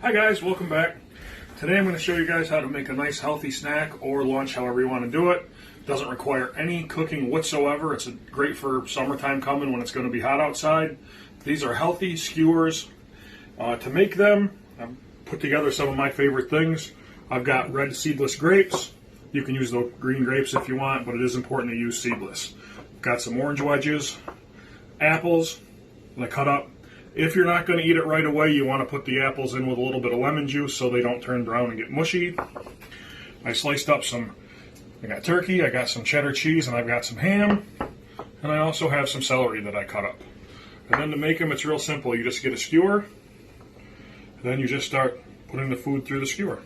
Hi guys, welcome back. Today I'm going to show you guys how to make a nice healthy snack or lunch, however you want to do it. Doesn't require any cooking whatsoever. It's great for summertime coming when it's going to be hot outside. These are healthy skewers. To make them, I've put together some of my favorite things. I've got red seedless grapes. You can use the green grapes if you want, but it is important to use seedless. Got some orange wedges, apples that I cut up. If you're not going to eat it right away, you want to put the apples in with a little bit of lemon juice so they don't turn brown and get mushy. I sliced up I got turkey, I got some cheddar cheese, and I've got some ham. And I also have some celery that I cut up. And then to make them, it's real simple. You just get a skewer, and then you just start putting the food through the skewer.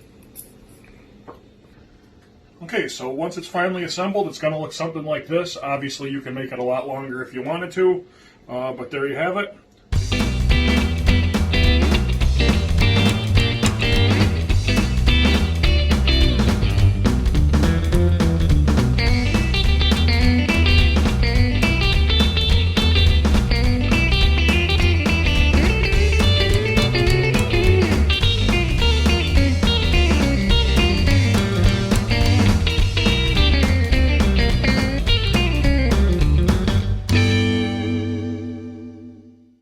Okay, so once it's finally assembled, it's going to look something like this. Obviously, you can make it a lot longer if you wanted to, but there you have it.